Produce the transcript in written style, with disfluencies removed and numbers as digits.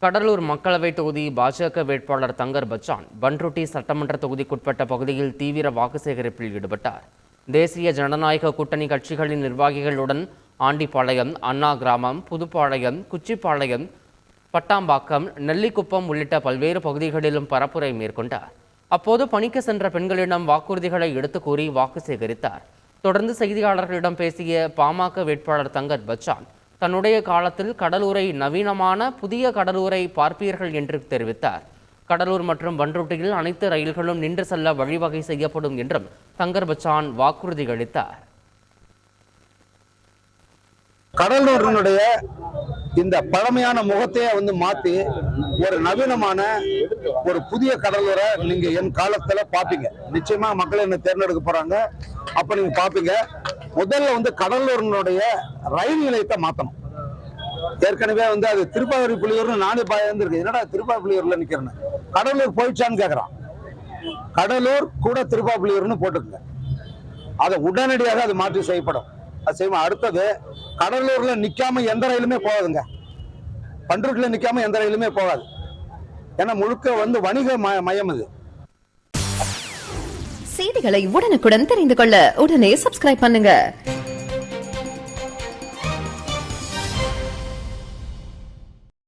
கடலூர் மக்களவை தொகுதி பாஜக வேட்பாளர் தங்கர் பச்சான் பன்ருட்டி சட்டமன்ற தொகுதிக்குட்பட்ட பகுதியில் தீவிர வாக்கு சேகரிப்பில் ஈடுபட்டார். தேசிய ஜனநாயக கூட்டணி கட்சிகளின் நிர்வாகிகளுடன் ஆண்டிப்பாளையம், அண்ணா கிராமம், புதுப்பாளையம், குச்சிப்பாளையம், பட்டாம்பாக்கம், நெல்லிக்குப்பம் உள்ளிட்ட பல்வேறு பகுதிகளிலும் பரப்புரை மேற்கொண்டார். அப்போது பணிக்கு சென்ற பெண்களிடம் வாக்குறுதிகளை எடுத்து கூறி வாக்கு சேகரித்தார். தொடர்ந்து செய்தியாளர்களிடம் பேசிய பாமக வேட்பாளர் தங்கர் பச்சான் தன்னுடைய காலத்தில் கடலூரை நவீனமான புதிய கடலூரை பார்ப்பீர்கள் என்று தெரிவித்தார். கடலூர் மற்றும் பன்ருட்டியில் அனைத்து ரயில்களும் நின்று செல்ல வழிவகை செய்யப்படும் என்றும் தங்கர் பச்சான் வாக்குறுதி அளித்தார். கடலூரினுடைய இந்த பழமையான முகத்தையே மாத்தி ஒரு நவீனமான ஒரு புதிய கடலூரை நீங்க என் காலத்துல பாப்பீங்க. நிச்சயமா மக்கள் என்ன தேர்ந்தெடுக்க போறாங்க, அப்ப நீங்க பாப்பீங்க. முதல்ல கடலூரினுடைய ரயில் நிலையத்தை மாத்தணும். ஏற்கனவே அது திருப்பாவூர் புலியூர்னு நானே இருக்கு. என்னடா திருப்பாப்புலியூர்ல நிக்கிறேன்னு, கடலூர் போயிடுச்சான்னு கேக்குறான். கடலூர் கூட திருப்பாப்புலியூர்னு போட்டுக்குங்க. அதை உடனடியாக அது மாற்றி செய்யப்படும். அடுத்தது, கடலூர்ல நிக்காம எந்த ரயிலுமே போகாதுங்க. பன்ருட்டில நிக்காம எந்த ரயிலுமே போகாது. ஏன்னா முழுக்க வணிக மையம் இது. செய்திகளை உடனுக்குடன் தெரிந்து கொள்ள உடனே சப்ஸ்கிரைப் பண்ணுங்க.